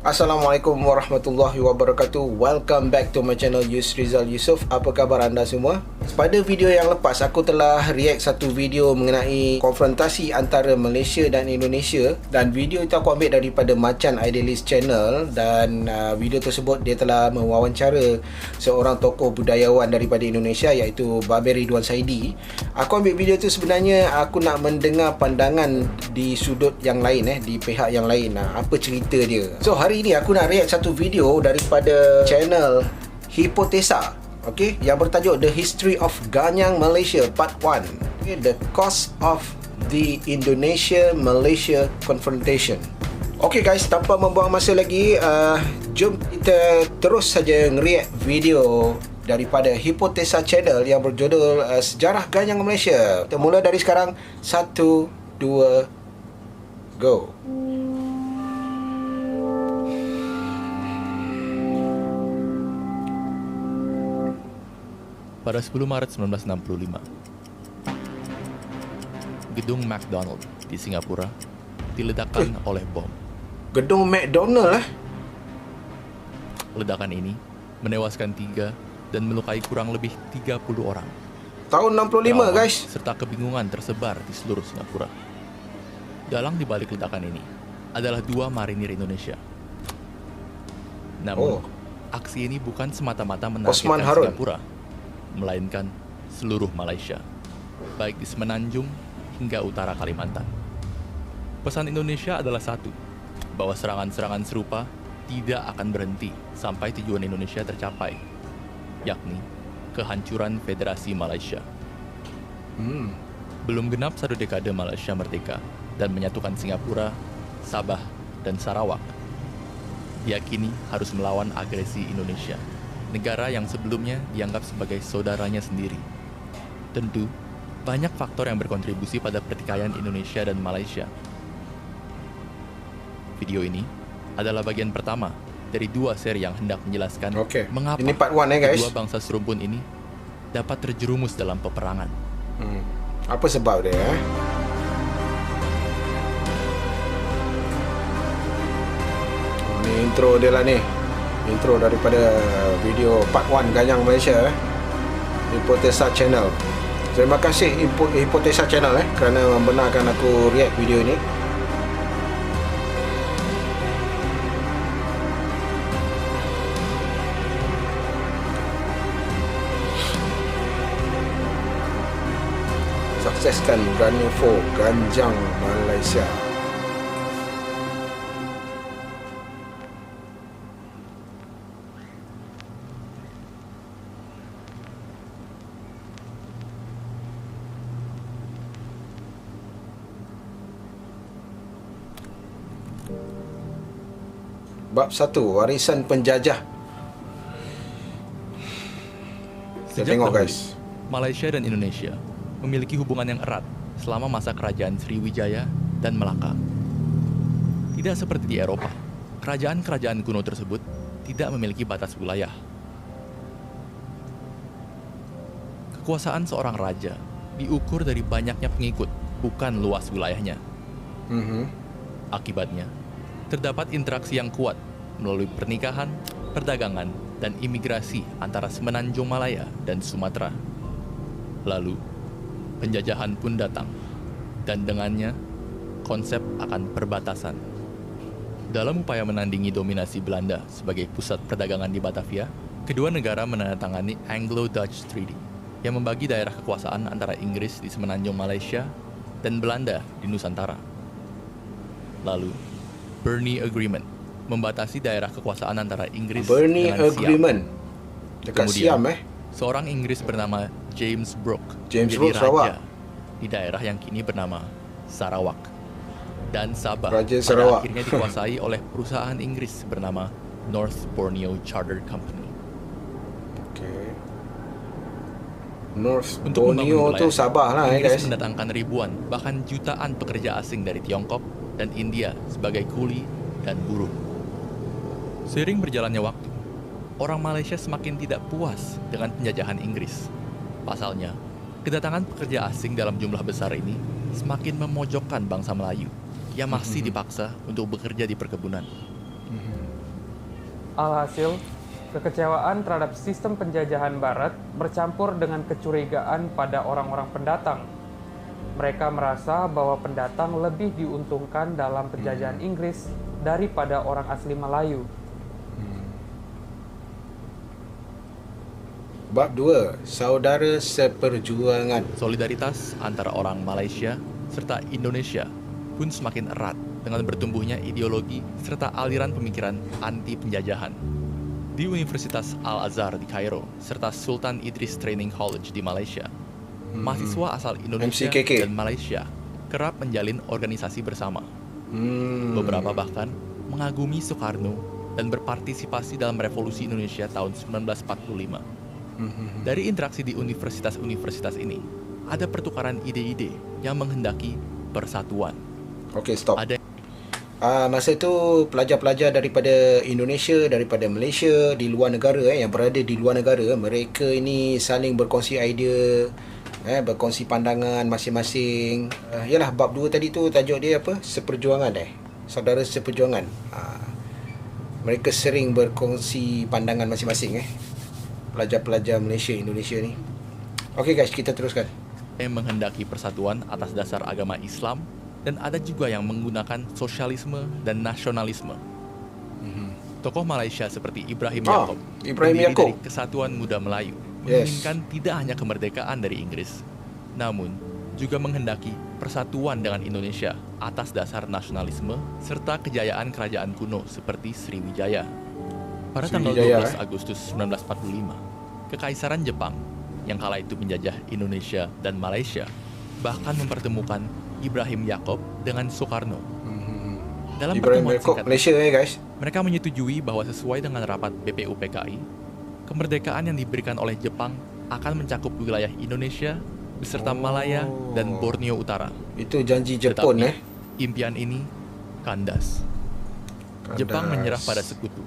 Assalamualaikum warahmatullahi wabarakatuh. Welcome back to my channel Yusrizal Yusof. Apa khabar anda semua? Pada video yang lepas aku telah react satu video mengenai konfrontasi antara Malaysia dan Indonesia, dan video itu aku ambil daripada Macan Idealist Channel. Dan video tersebut dia telah mewawancara seorang tokoh budayawan daripada Indonesia, iaitu Babe Ridwan Saidi. Aku ambil video tu sebenarnya aku nak mendengar pandangan di sudut yang lain, di pihak yang lain, apa cerita dia. So hari ini aku nak react satu video daripada channel Hipotesa, yang bertajuk The History of Ganyang Malaysia Part 1, The Cause of the Indonesia-Malaysia Confrontation. Guys, tanpa membuang masa lagi, jom kita terus saja nge-react video daripada Hipotesa Channel yang berjudul Sejarah Ganyang Malaysia. Kita mula dari sekarang. 1, 2, go. Pada 10 Maret 1965, gedung McDonald di Singapura diledakkan oleh bom. Gedung McDonald Ledakan ini menewaskan 3 dan melukai kurang lebih 30 orang. Tahun 65 Trauma guys. serta kebingungan tersebar di seluruh Singapura. Dalang di balik ledakan ini adalah 2 marinir Indonesia. Namun, aksi ini bukan semata-mata menargetkan Singapura, melainkan seluruh Malaysia, baik di Semenanjung hingga utara Kalimantan. Pesan Indonesia adalah satu, bahwa serangan-serangan serupa tidak akan berhenti sampai tujuan Indonesia tercapai, yakni kehancuran Federasi Malaysia. Belum genap 1 dekade Malaysia merdeka dan menyatukan Singapura, Sabah, dan Sarawak, diyakini harus melawan agresi Indonesia, negara yang sebelumnya dianggap sebagai saudaranya sendiri. Tentu, banyak faktor yang berkontribusi pada pertikaian Indonesia dan Malaysia. Video ini adalah bagian pertama dari 2 seri yang hendak menjelaskan mengapa ini part 1 guys. kedua bangsa serumpun ini dapat terjerumus dalam peperangan. Apa sebab dia? Ini intro dia lah ni. Intro daripada video part 1 Ganyang Malaysia, Hipotesa Channel. Terima kasih Hipotesa Channel kerana membenarkan aku react video ini. Sukseskan Ganyang Ganyang Malaysia. Bab 1, Warisan Penjajah. Kita tengok dahulu, guys. Malaysia dan Indonesia memiliki hubungan yang erat selama masa kerajaan Sriwijaya dan Melaka. Tidak seperti di Eropa, kerajaan-kerajaan kuno tersebut tidak memiliki batas wilayah. Kekuasaan seorang raja diukur dari banyaknya pengikut, bukan luas wilayahnya. Akibatnya, terdapat interaksi yang kuat melalui pernikahan, perdagangan, dan imigrasi antara Semenanjung Malaya dan Sumatera. Lalu, penjajahan pun datang, dan dengannya, konsep akan perbatasan. Dalam upaya menandingi dominasi Belanda sebagai pusat perdagangan di Batavia, kedua negara menandatangani Anglo-Dutch Treaty yang membagi daerah kekuasaan antara Inggris di Semenanjung Malaysia dan Belanda di Nusantara. Lalu, Bernese Agreement membatasi daerah kekuasaan antara Inggris dengan Siam. Dekat Kemudian, Siam seorang Inggris bernama James Brooke James menjadi Brooke, raja Sarawak. di daerah yang kini bernama Sarawak. Dan Sabah Raja pada Sarawak. akhirnya dikuasai oleh perusahaan Inggris bernama North Borneo Chartered Company. North Untuk Borneo membangun tu wilayah, Sabah lah Inggris guys. mendatangkan ribuan, bahkan jutaan pekerja asing dari Tiongkok dan India sebagai kuli dan buruh. Seiring berjalannya waktu, orang Malaysia semakin tidak puas dengan penjajahan Inggris. Pasalnya, kedatangan pekerja asing dalam jumlah besar ini semakin memojokkan bangsa Melayu yang masih dipaksa untuk bekerja di perkebunan. Alhasil, kekecewaan terhadap sistem penjajahan Barat bercampur dengan kecurigaan pada orang-orang pendatang. Mereka merasa bahwa pendatang lebih diuntungkan dalam penjajahan Inggris daripada orang asli Melayu. Bab 2. Saudara seperjuangan. Solidaritas antara orang Malaysia serta Indonesia pun semakin erat dengan bertumbuhnya ideologi serta aliran pemikiran anti penjajahan. Di Universitas Al-Azhar di Kairo serta Sultan Idris Training College di Malaysia, mahasiswa asal Indonesia MCKK. dan Malaysia kerap menjalin organisasi bersama. Beberapa bahkan mengagumi Soekarno dan berpartisipasi dalam revolusi Indonesia tahun 1945. Dari interaksi di universitas-universitas ini, ada pertukaran ide-ide yang menghendaki persatuan. Okey, stop. Ada Masa itu pelajar-pelajar daripada Indonesia, daripada Malaysia, di luar negara yang berada di luar negara, mereka ini saling berkongsi idea, berkongsi pandangan masing-masing. Yalah, bab 2 tadi tu tajuk dia apa? Seperjuangan Saudara seperjuangan. Mereka sering berkongsi pandangan masing-masing pelajar-pelajar Malaysia, Indonesia ni. Okey guys, kita teruskan. yang menghendaki persatuan atas dasar agama Islam, dan ada juga yang menggunakan sosialisme dan nasionalisme. Tokoh Malaysia seperti Ibrahim Yaakob, Ibrahim pendiri Yaakob. dari Kesatuan Muda Melayu, Yes. menginginkan tidak hanya kemerdekaan dari Inggris, namun juga menghendaki persatuan dengan Indonesia atas dasar nasionalisme serta kejayaan kerajaan kuno seperti Sriwijaya. Pada tanggal Sriwijaya, 12 Agustus 1945, Kekaisaran Jepang yang kala itu menjajah Indonesia dan Malaysia bahkan mempertemukan Ibrahim Yaakob dengan Soekarno. Dalam Ibrahim pertemuan Yaakob, singkat, Malaysia guys. mereka menyetujui bahwa sesuai dengan rapat BPUPKI, kemerdekaan yang diberikan oleh Jepang akan mencakup wilayah Indonesia beserta Malaya dan Borneo Utara. Itu janji Jepun Tetapi, impian ini kandas. Jepang menyerah pada sekutu.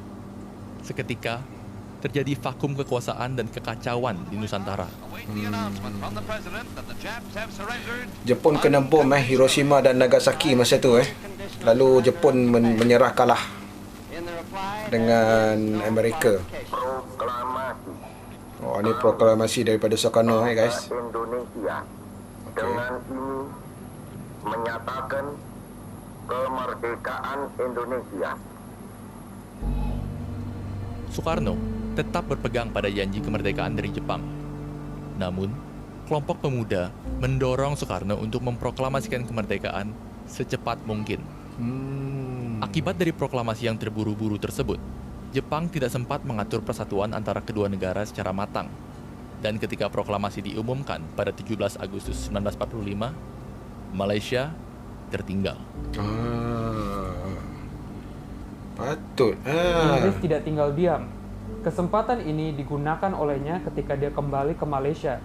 Seketika, terjadi vakum kekuasaan dan kekacauan di Nusantara. Jepun kena bom Hiroshima dan Nagasaki masa tu Lalu Jepun menyerah kalah dengan Amerika. Oh, ini proklamasi daripada Soekarno guys. Indonesia dengan ini menyatakan kemerdekaan Indonesia. Soekarno tetap berpegang pada janji kemerdekaan dari Jepang. Namun, kelompok pemuda mendorong Soekarno untuk memproklamasikan kemerdekaan secepat mungkin. Akibat dari proklamasi yang terburu-buru tersebut, Jepang tidak sempat mengatur persatuan antara kedua negara secara matang. Dan ketika proklamasi diumumkan pada 17 Agustus 1945, Malaysia tertinggal. Patut. Inggris tidak tinggal diam. Kesempatan ini digunakan olehnya ketika dia kembali ke Malaysia.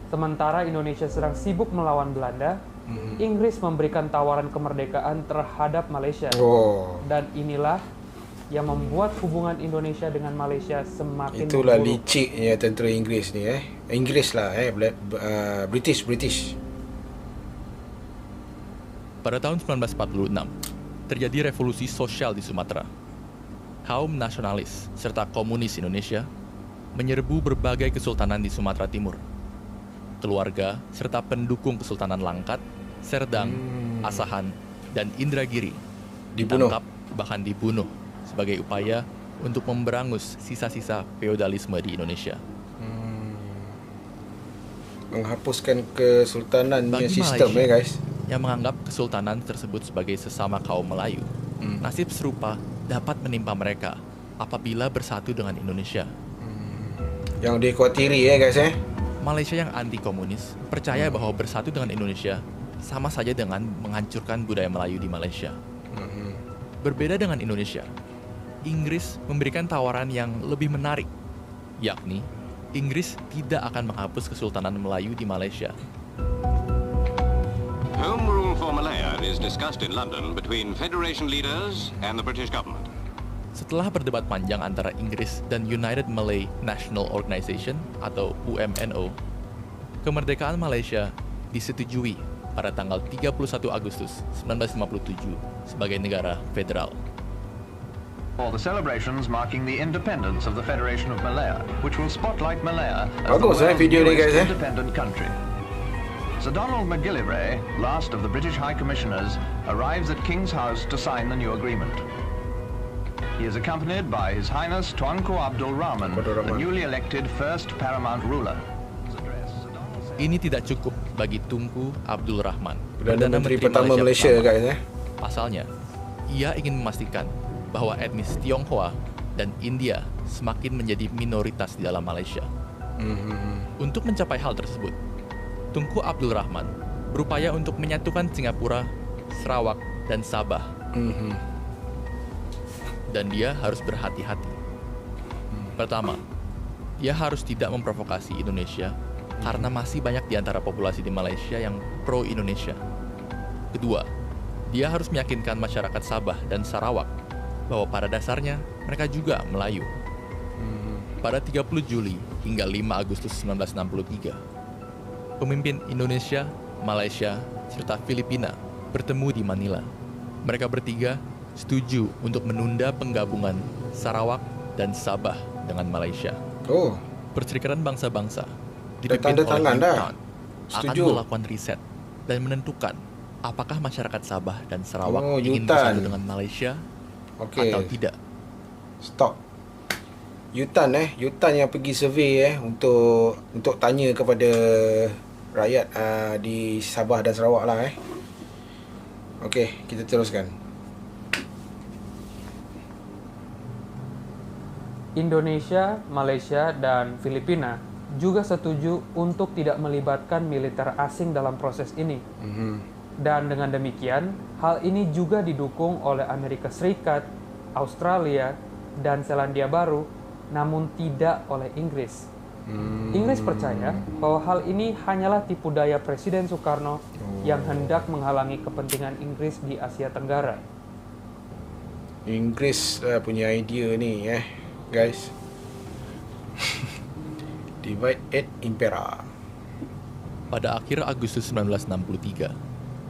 Sementara Indonesia sedang sibuk melawan Belanda, Inggris memberikan tawaran kemerdekaan terhadap Malaysia. Dan inilah yang membuat hubungan Indonesia dengan Malaysia semakin Itulah memburuk. liciknya tentera Inggeris ni Inggeris lah British. Pada tahun 1946, terjadi revolusi sosial di Sumatera. Kaum nasionalis serta komunis Indonesia menyerbu berbagai kesultanan di Sumatera Timur. Keluarga serta pendukung Kesultanan Langkat, Serdang, Asahan, dan Indragiri Dibunuh. ditangkap bahkan dibunuh sebagai upaya untuk memberangus sisa-sisa feodalisme di Indonesia. Menghapuskan kesultanannya Bagi sistem Malaysia, guys. yang menganggap kesultanan tersebut sebagai sesama kaum Melayu, nasib serupa dapat menimpa mereka apabila bersatu dengan Indonesia. Yang dikhawatiri guys Malaysia yang anti-komunis percaya bahwa bersatu dengan Indonesia sama saja dengan menghancurkan budaya Melayu di Malaysia. Berbeda dengan Indonesia, Inggris memberikan tawaran yang lebih menarik, yakni Inggris tidak akan menghapus Kesultanan Melayu di Malaysia. Home rule for Malaya is discussed in London between Federation leaders and the British government. Setelah berdebat panjang antara Inggris dan United Malay National Organization atau UMNO, kemerdekaan Malaysia disetujui pada tanggal 31 Agustus 1957 sebagai negara federal. for the celebrations marking the independence of the Federation of Malaya, which will spotlight Malaya as the Bagus, world's video ni, newest guys, independent country. Sir Donald McGillivray, last of the British High Commissioners, arrives at King's House to sign the new agreement. He is accompanied by His Highness Tuanku Abdul Rahman, the newly elected first paramount ruler. Ini tidak cukup bagi Tunku Abdul Rahman, Perdana Menteri pertama Malaysia, guys. Pasalnya, ia ingin memastikan bahwa etnis Tionghoa dan India semakin menjadi minoritas di dalam Malaysia. Untuk mencapai hal tersebut, Tunku Abdul Rahman berupaya untuk menyatukan Singapura, Sarawak, dan Sabah. Dan dia harus berhati-hati. Pertama, dia harus tidak memprovokasi Indonesia karena masih banyak di antara populasi di Malaysia yang pro-Indonesia. Kedua, dia harus meyakinkan masyarakat Sabah dan Sarawak bahwa pada dasarnya mereka juga Melayu. Pada 30 Juli hingga 5 Agustus 1963, pemimpin Indonesia, Malaysia, serta Filipina bertemu di Manila. Mereka bertiga setuju untuk menunda penggabungan Sarawak dan Sabah dengan Malaysia. Perserikatan Bangsa-Bangsa dipimpin oleh Yutan akan melakukan riset dan menentukan apakah masyarakat Sabah dan Sarawak ingin bersatu dengan Malaysia atau tidak. Stop. Yutan yang pergi survey untuk tanya kepada rakyat di Sabah dan Sarawak lah. Okey, kita teruskan. Indonesia, Malaysia, dan Filipina juga setuju untuk tidak melibatkan militer asing dalam proses ini. Dan dengan demikian, hal ini juga didukung oleh Amerika Serikat, Australia, dan Selandia Baru, namun tidak oleh Inggris. Inggris percaya bahwa hal ini hanyalah tipu daya Presiden Soekarno yang hendak menghalangi kepentingan Inggris di Asia Tenggara. Inggris punya idea ni, guys. Divide et Impera. Pada akhir Agustus 1963,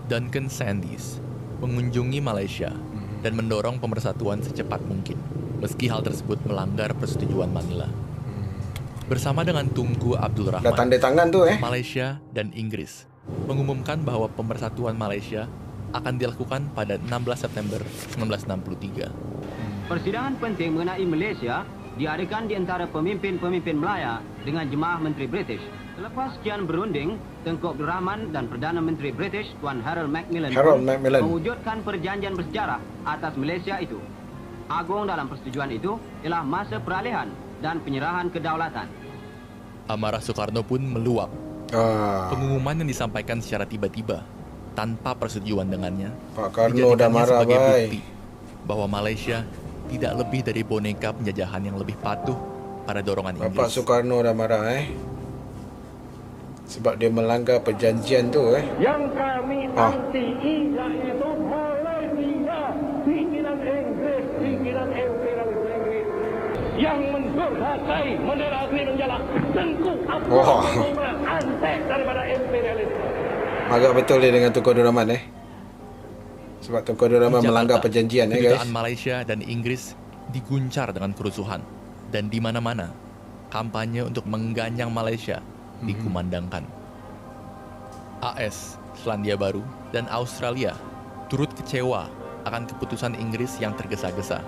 Duncan Sandys mengunjungi Malaysia dan mendorong pemersatuan secepat mungkin, meski hal tersebut melanggar persetujuan Manila. Bersama dengan Tunku Abdul Rahman, dah tanda tangan tu, Malaysia dan Inggris mengumumkan bahwa pemersatuan Malaysia akan dilakukan pada 16 September 1963. Persidangan penting mengenai Malaysia diadakan di antara pemimpin-pemimpin Melaya dengan jemaah Menteri British. Selepas sekian berunding, Tunku Abdul Rahman dan Perdana Menteri British Tuan Harold Macmillan mewujudkan perjanjian bersejarah atas Malaysia itu. Agung dalam persetujuan itu ialah masa peralihan dan penyerahan kedaulatan. Amarah Soekarno pun meluap. Pengumuman yang disampaikan secara tiba-tiba tanpa persetujuan dengannya Pak Karno dah marah, sebagai bukti bahwa Malaysia tidak lebih dari boneka penjajahan yang lebih patuh pada dorongan Inggris. Bapak Soekarno dah marah, sebab dia melanggar perjanjian tu, Yang kami anti-i iaitu Malaysia, pimpinan Inggris, pimpinan imperialis Inggris yang mendurhakai menerangi menjala Tunku Abdul Rahman antek daripada imperialis. Agak betul dia dengan Tunku Abdul Rahman, sebab Tunku Abdul Rahman melanggar perjanjian, guys. Kedutaan Malaysia dan Inggris diguncar dengan kerusuhan, dan di mana-mana kampanye untuk mengganyang Malaysia dikumandangkan. AS, Selandia Baru, dan Australia turut kecewa akan keputusan Inggris yang tergesa-gesa.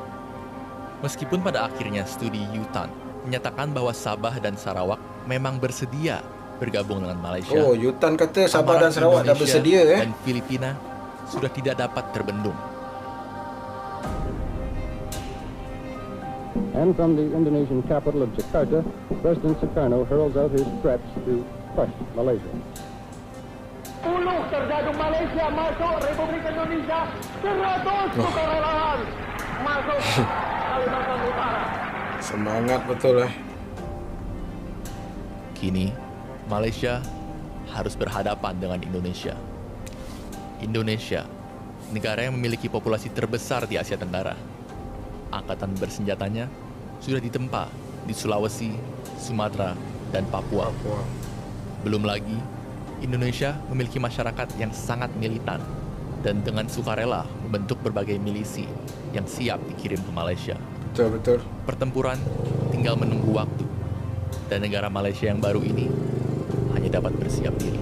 Meskipun pada akhirnya studi Yutan menyatakan bahwa Sabah dan Sarawak memang bersedia bergabung dengan Malaysia. Yutan kata Sabah dan Sarawak dah bersedia, dan Filipina sudah tidak dapat terbendung. And from the Indonesian capital of Jakarta, President Sukarno heralds out his threats to crush Malaysia. 10 terjadu Malaysia masuk Republik Indonesia, 100 sukarelawan masuk Kalimantan Utara. Semangat betul, Kini, Malaysia harus berhadapan dengan Indonesia. Indonesia, negara yang memiliki populasi terbesar di Asia Tenggara. Angkatan bersenjatanya sudah ditempa di Sulawesi, Sumatera, dan Papua. Belum lagi, Indonesia memiliki masyarakat yang sangat militan dan dengan sukarela membentuk berbagai milisi yang siap dikirim ke Malaysia. Betul. Pertempuran tinggal menunggu waktu, dan negara Malaysia yang baru ini hanya dapat bersiap diri.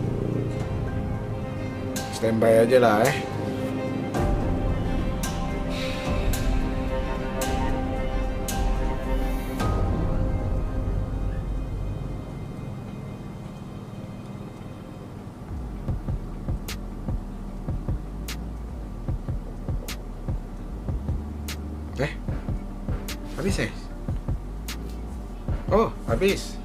Standby aja lah Habis Oh, habis.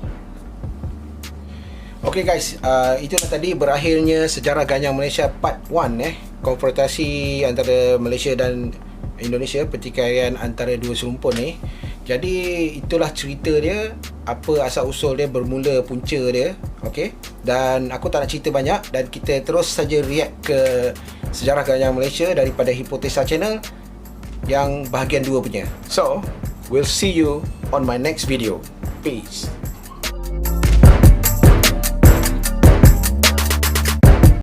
Okay guys, itulah tadi berakhirnya sejarah Ganyang Malaysia part 1 konfrontasi antara Malaysia dan Indonesia, pertikaian antara dua serumpun ni. Jadi itulah cerita dia, apa asal usul dia, bermula punca dia. Okay, dan aku tak nak cerita banyak, dan kita terus saja react ke sejarah Ganyang Malaysia daripada Hipotesa Channel yang bahagian 2 punya. So, we'll see you on my next video. Peace.